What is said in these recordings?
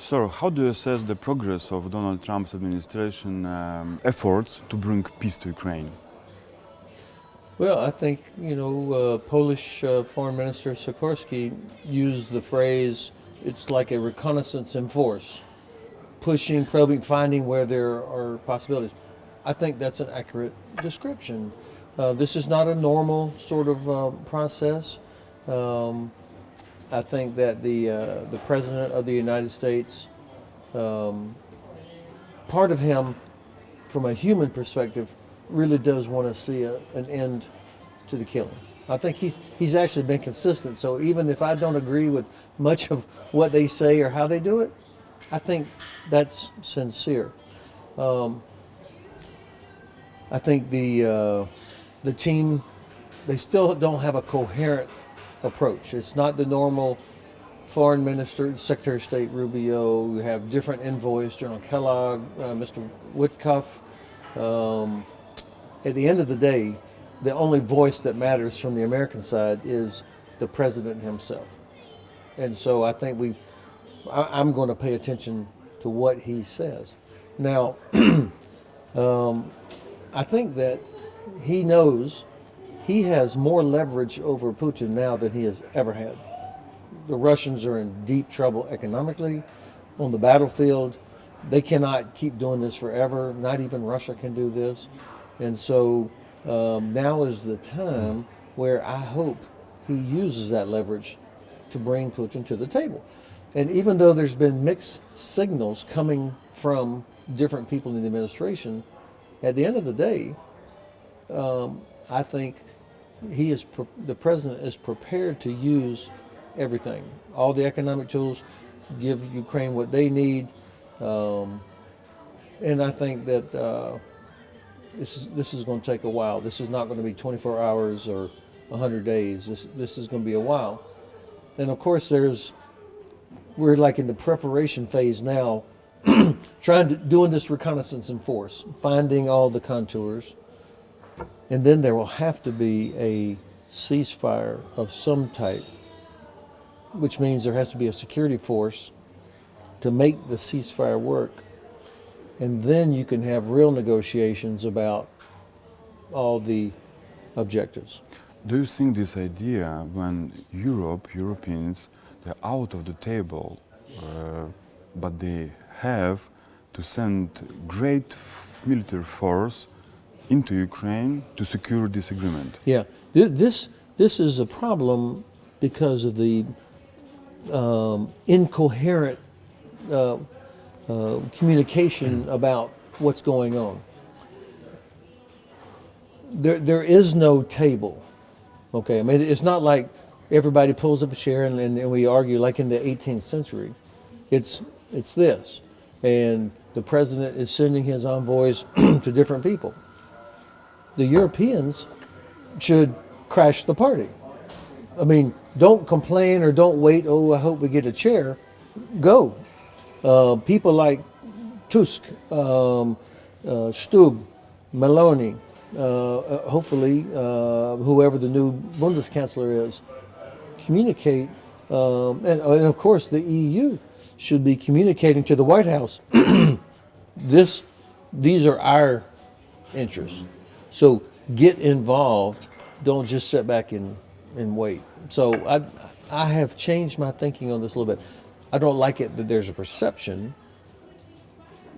So, how do you assess the progress of Donald Trump's administration efforts to bring peace to Ukraine? Well, I think, Polish Foreign Minister Sikorski used the phrase, it's like a reconnaissance in force, pushing, probing, finding where there are possibilities. I think that's an accurate description. This is not a normal sort of process. I think that the President of the United States, part of him, from a human perspective, really does want to see an end to the killing. I think he's actually been consistent. So even if I don't agree with much of what they say or how they do it, I think that's sincere. I think the team, they still don't have a coherent approach. It's not the normal foreign minister, Secretary of State Rubio. You have different envoys, General Kellogg, Mr. Witkoff. At the end of the day, the only voice that matters from the American side is the president himself. And so I think I'm going to pay attention to what he says. Now, I think that he knows he has more leverage over Putin now than he has ever had. The Russians are in deep trouble economically, on the battlefield. They cannot keep doing this forever. Not even Russia can do this. And so now is the time where I hope he uses that leverage to bring Putin to the table. And even though there's been mixed signals coming from different people in the administration, at the end of the day, I think the president is prepared to use everything, all the economic tools, give Ukraine what they need, and I think that this is going to take a while. This is not going to be 24 hours or 100 days. This is going to be a while. And of course, we're like in the preparation phase now, doing this reconnaissance in force, finding all the contours, and then there will have to be a ceasefire of some type, which means there has to be a security force to make the ceasefire work. And then you can have real negotiations about all the objectives. Do you think this idea, when Europeans, they're out of the table, but they have to send great military force into Ukraine to secure this agreement? Yeah, this is a problem because of the incoherent communication about what's going on. There is no table. Okay, I mean, it's not like everybody pulls up a chair and we argue like in the 18th century. It's this, and the president is sending his envoys to different people. The Europeans should crash the party. I mean, don't complain or don't wait, oh, I hope we get a chair. Go. People like Tusk, Stubb, Meloni, hopefully whoever the new Bundeskanzler is, communicate, and of course the EU should be communicating to the White House. These are our interests. So get involved. Don't just sit back and wait. So I have changed my thinking on this a little bit. I don't like it that there's a perception,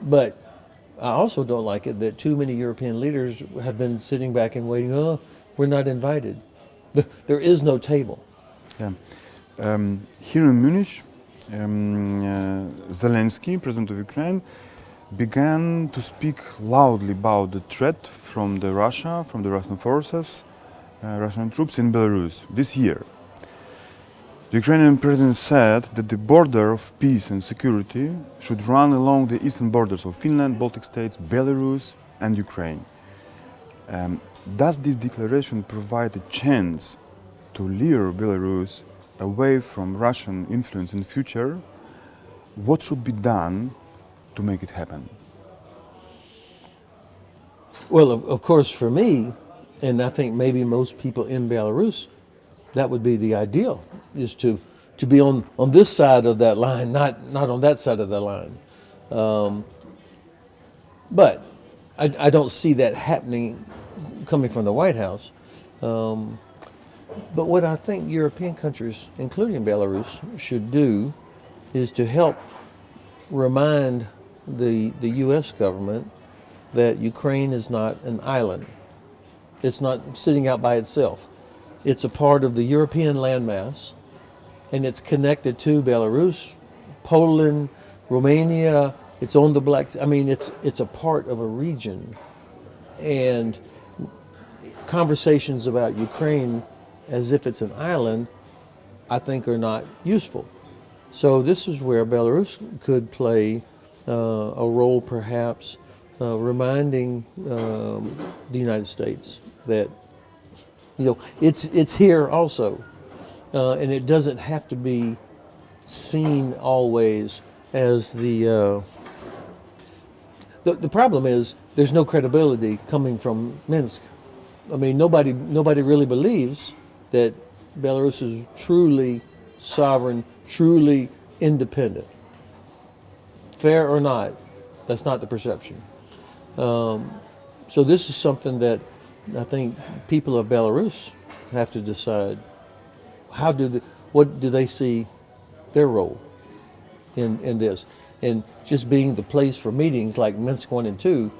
but I also don't like it that too many European leaders have been sitting back and waiting. Oh, we're not invited. There is no table. Yeah. Here in Munich, Zelensky, president of Ukraine, began to speak loudly about the threat from the Russian forces, Russian troops in Belarus this year. The Ukrainian president said that the border of peace and security should run along the eastern borders of Finland, Baltic states, Belarus and Ukraine. Does this declaration provide a chance to lure Belarus away from Russian influence in the future? What should be done to make it happen? Well, of course, for me, and I think maybe most people in Belarus, that would be the ideal, is to to be on this side of that line, not on that side of the line. But I don't see that happening coming from the White House. But what I think European countries, including Belarus, should do is to help remind the U.S. government that Ukraine is not an island. It's not sitting out by itself. It's a part of the European landmass, and it's connected to Belarus, Poland, Romania. It's on the Black Sea. I mean, it's a part of a region. And conversations about Ukraine as if it's an island, I think, are not useful. So this is where Belarus could play a role, perhaps, reminding the United States that, you know, it's here also, and it doesn't have to be seen always as the problem is there's no credibility coming from Minsk. I mean, nobody really believes that Belarus is truly sovereign, truly independent. Fair or not, that's not the perception. So this is something that I think people of Belarus have to decide. What do they see their role in this? And just being the place for meetings like Minsk 1 and 2,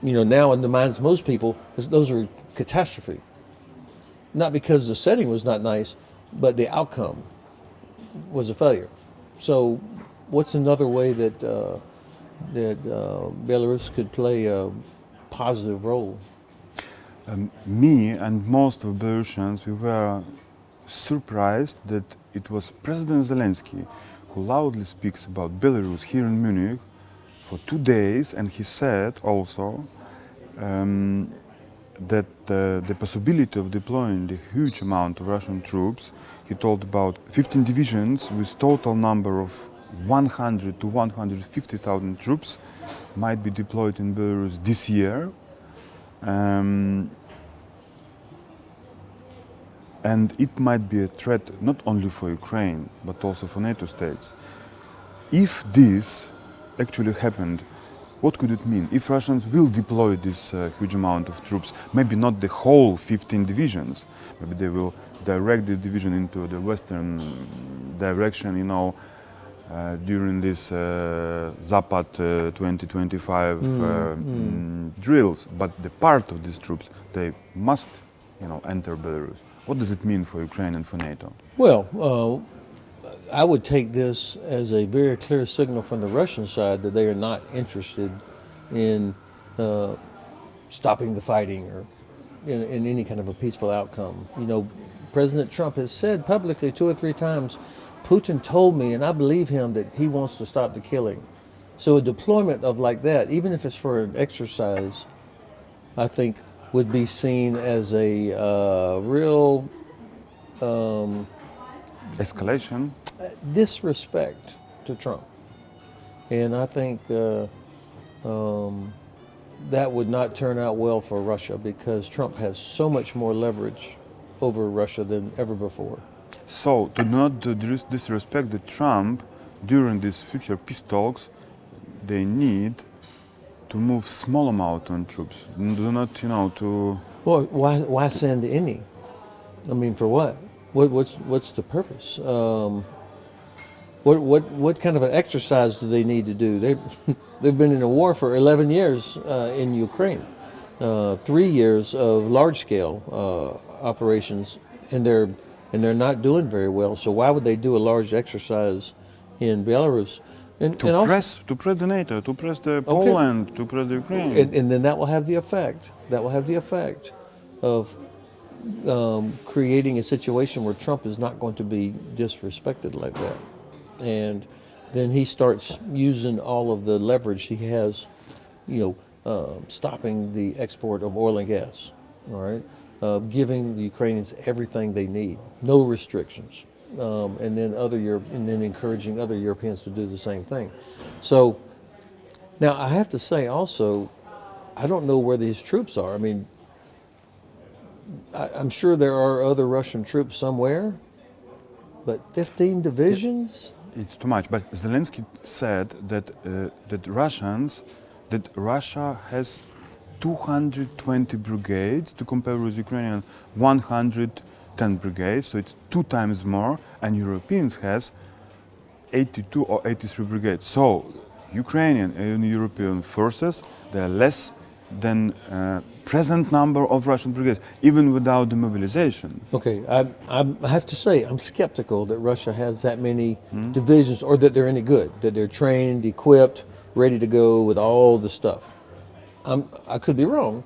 you know, now in the minds of most people, those are catastrophe. Not because the setting was not nice, but the outcome was a failure. So what's another way that Belarus could play a positive role? Me and most of Belarusians, we were surprised that it was President Zelensky who loudly speaks about Belarus here in Munich for 2 days, and he said also that the possibility of deploying the huge amount of Russian troops, he told about 15 divisions with total number of 100 to 150,000 troops might be deployed in Belarus this year. And it might be a threat not only for Ukraine, but also for NATO states. If this actually happened, what could it mean? If Russians will deploy this huge amount of troops, maybe not the whole 15 divisions, maybe they will direct the division into the western direction, you know, during this Zapad 2025 drills, but the part of these troops, they must, you know, enter Belarus. What does it mean for Ukraine and for NATO? Well, I would take this as a very clear signal from the Russian side that they are not interested in stopping the fighting or in any kind of a peaceful outcome. You know, President Trump has said publicly 2 or 3 times, Putin told me, and I believe him, that he wants to stop the killing. So a deployment of like that, even if it's for an exercise, I think would be seen as a real escalation, disrespect to Trump. And I think that would not turn out well for Russia because Trump has so much more leverage over Russia than ever before. So to not disrespect the Trump during these future peace talks, they need to move small amount on troops. Do not, you know, to. Well, why send any? I mean, for what? What's the purpose? What kind of an exercise do they need to do? They've been in a war for 11 years in Ukraine, 3 years of large-scale operations, and they're not doing very well. So why would they do a large exercise in Belarus? To press the NATO, to press the Poland, to press the Ukraine. And then that will have the effect. That will have the effect of creating a situation where Trump is not going to be disrespected like that. And then he starts using all of the leverage he has, you know, stopping the export of oil and gas, all right? Giving the Ukrainians everything they need, no restrictions. And then encouraging other Europeans to do the same thing. So now I have to say also, I don't know where these troops are. I mean, I'm sure there are other Russian troops somewhere, But 15 divisions? It's too much. But Zelensky said that Russia has 220 brigades to compare with Ukrainian 110 brigades, so it's 2 times more, and Europeans has 82 or 83 brigades. So Ukrainian and European forces, they are less than present number of Russian brigades, even without the mobilization. Okay, I have to say, I'm skeptical that Russia has that many divisions, or that they're any good, that they're trained, equipped, ready to go with all the stuff. I could be wrong.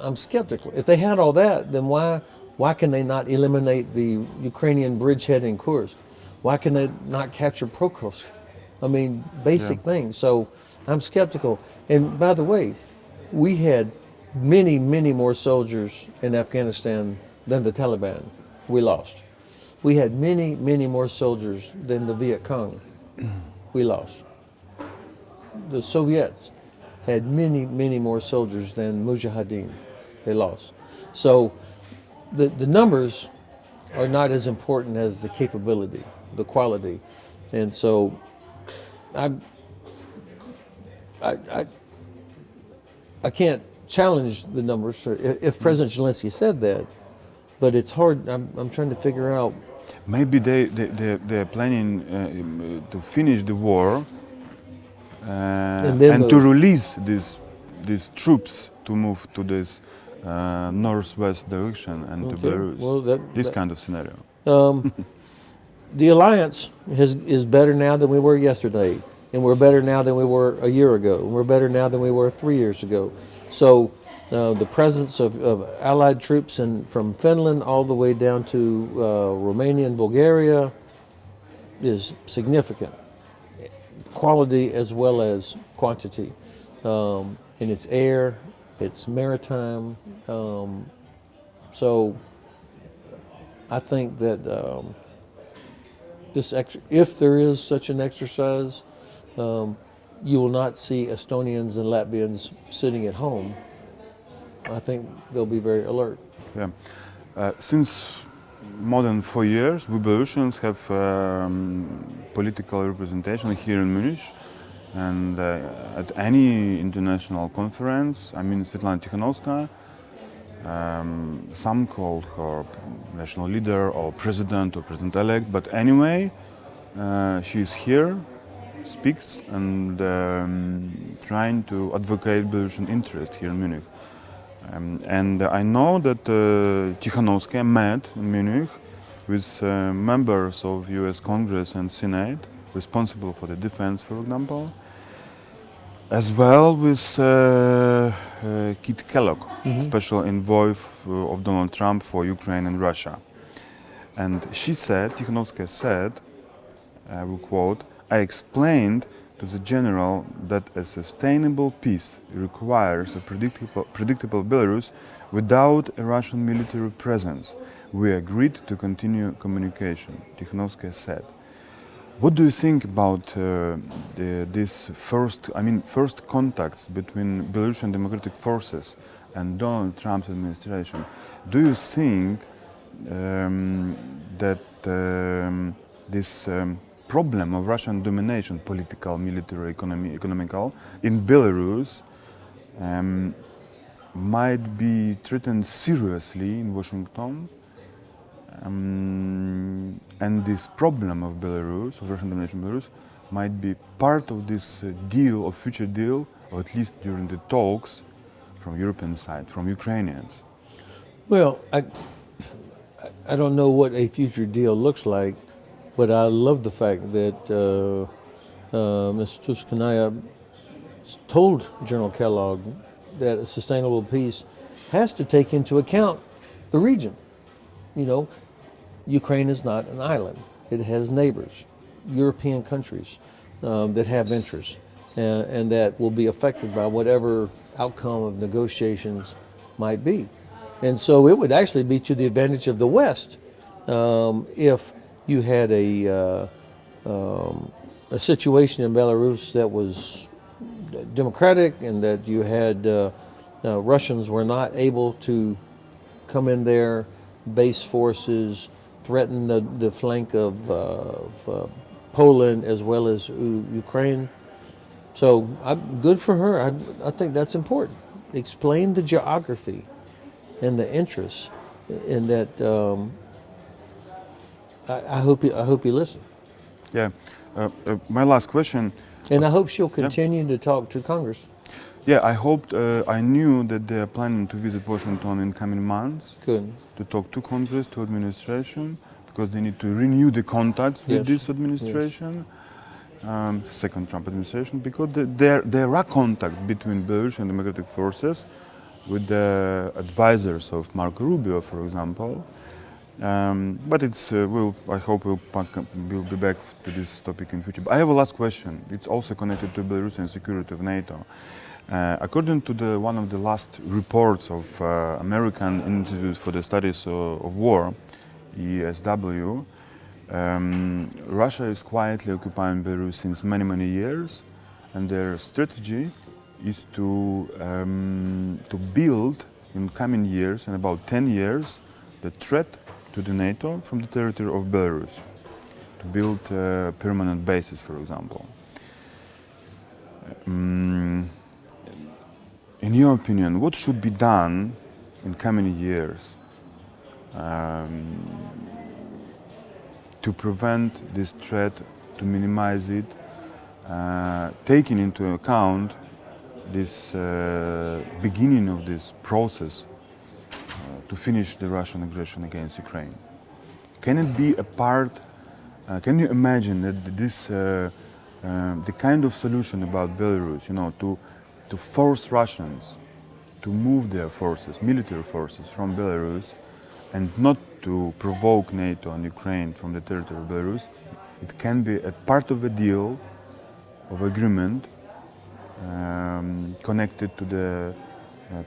I'm skeptical. If they had all that, then why can they not eliminate the Ukrainian bridgehead in Kursk? Why can they not capture Prokhovsk? I mean, basic things. So I'm skeptical. And by the way, we had many, many more soldiers in Afghanistan than the Taliban. We lost. We had many, many more soldiers than the Viet Cong. We lost. The Soviets had many, many more soldiers than Mujahideen. They lost. So the numbers are not as important as the capability, the quality. And so I can't challenge the numbers if President Zelensky said that, but it's hard. I'm trying to figure out. Maybe they're planning to finish the war and to release these troops to move to this northwest direction and to Belarus. Well, this kind of scenario. The alliance is better now than we were yesterday, and we're better now than we were a year ago, and we're better now than we were 3 years ago. So the presence of Allied troops from Finland all the way down to Romania and Bulgaria is significant, quality as well as quantity. And it's air, it's maritime. So I think that if there is such an exercise, you will not see Estonians and Latvians sitting at home. I think they'll be very alert. Yeah. Since more than 4 years, we Belarusians have political representation here in Munich, and at any international conference, I mean, Svetlana Tikhanovskaya, some call her national leader or president-elect, but anyway, she is here, speaks, and trying to advocate Belarusian interest here in Munich. And I know that Tikhanovskaya met in Munich with members of US Congress and Senate responsible for the defense, for example, as well with Kit Kellogg, special envoy of Donald Trump for Ukraine and Russia. And she said, Tikhanovskaya said, I will quote, "I explained to the general that a sustainable peace requires a predictable Belarus without a Russian military presence. We agreed to continue communication," Tikhanovskaya said. What do you think about this first contacts between Belarusian democratic forces and Donald Trump's administration? Do you think that this problem of Russian domination, political, military, economical, in Belarus might be threatened seriously in Washington? And this problem of Belarus, of Russian domination in Belarus, might be part of this deal, or future deal, or at least during the talks from European side, from Ukrainians? Well, I don't know what a future deal looks like, but I love the fact that Mr. Tuskanaya told General Kellogg that a sustainable peace has to take into account the region. You know, Ukraine is not an island. It has neighbors, European countries that have interests and that will be affected by whatever outcome of negotiations might be. And so it would actually be to the advantage of the West if you had a situation in Belarus that was democratic and that you had Russians were not able to come in there, base forces, threaten the flank of Poland as well as Ukraine. So good for her. I think that's important. Explain the geography and the interests in that. I hope you listen. Yeah. My last question. And I hope she'll continue to talk to Congress. Yeah, I hoped, I knew that they are planning to visit Washington in coming months. Good. To talk to Congress, to administration, because they need to renew the contacts with this administration, second Trump administration, because there are contacts between Belarusian democratic forces with the advisors of Marco Rubio, for example. But it's, I hope we'll be back to this topic in future. But I have a last question. It's also connected to Belarusian security of NATO. According to one of the last reports of American Institute for the Studies of War, ESW, Russia is quietly occupying Belarus since many years, and their strategy is to build in coming years, in about 10 years, the threat to the NATO from the territory of Belarus, to build permanent bases, for example. In your opinion, what should be done in coming years to prevent this threat, to minimize it, taking into account this beginning of this process to finish the Russian aggression against Ukraine? Can it be a part, can you imagine that this, the kind of solution about Belarus, to force Russians to move their forces, military forces from Belarus, and not to provoke NATO and Ukraine from the territory of Belarus, it can be a part of a deal, of agreement, connected to the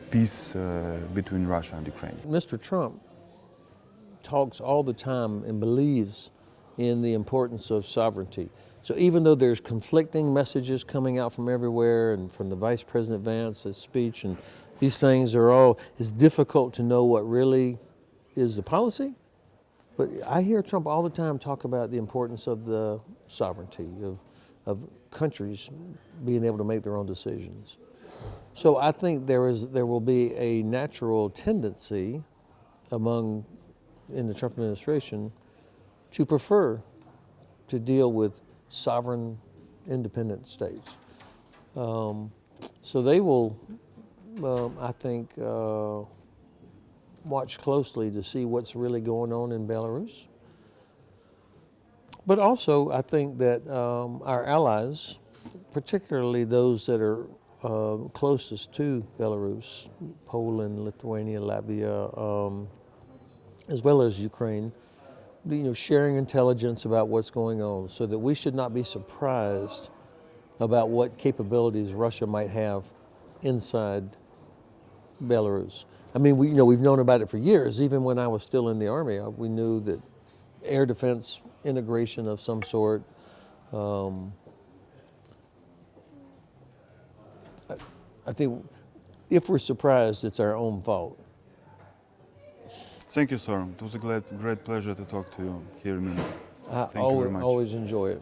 peace between Russia and Ukraine. Mr. Trump talks all the time and believes in the importance of sovereignty. So even though there's conflicting messages coming out from everywhere and from the Vice President Vance's speech, and these things are all, it's difficult to know what really is the policy. But I hear Trump all the time talk about the importance of the sovereignty of countries being able to make their own decisions. So I think there will be a natural tendency in the Trump administration to prefer to deal with sovereign, independent states. So they will, I think, watch closely to see what's really going on in Belarus. But also, I think that our allies, particularly those that are closest to Belarus, Poland, Lithuania, Latvia, as well as Ukraine, sharing intelligence about what's going on, so that we should not be surprised about what capabilities Russia might have inside Belarus. I mean, we've known about it for years. Even when I was still in the Army, we knew that air defense integration of some sort. I think if we're surprised, it's our own fault. Thank you, sir. It was a great pleasure to talk to you here in Munich. I Thank you very much. always enjoy it.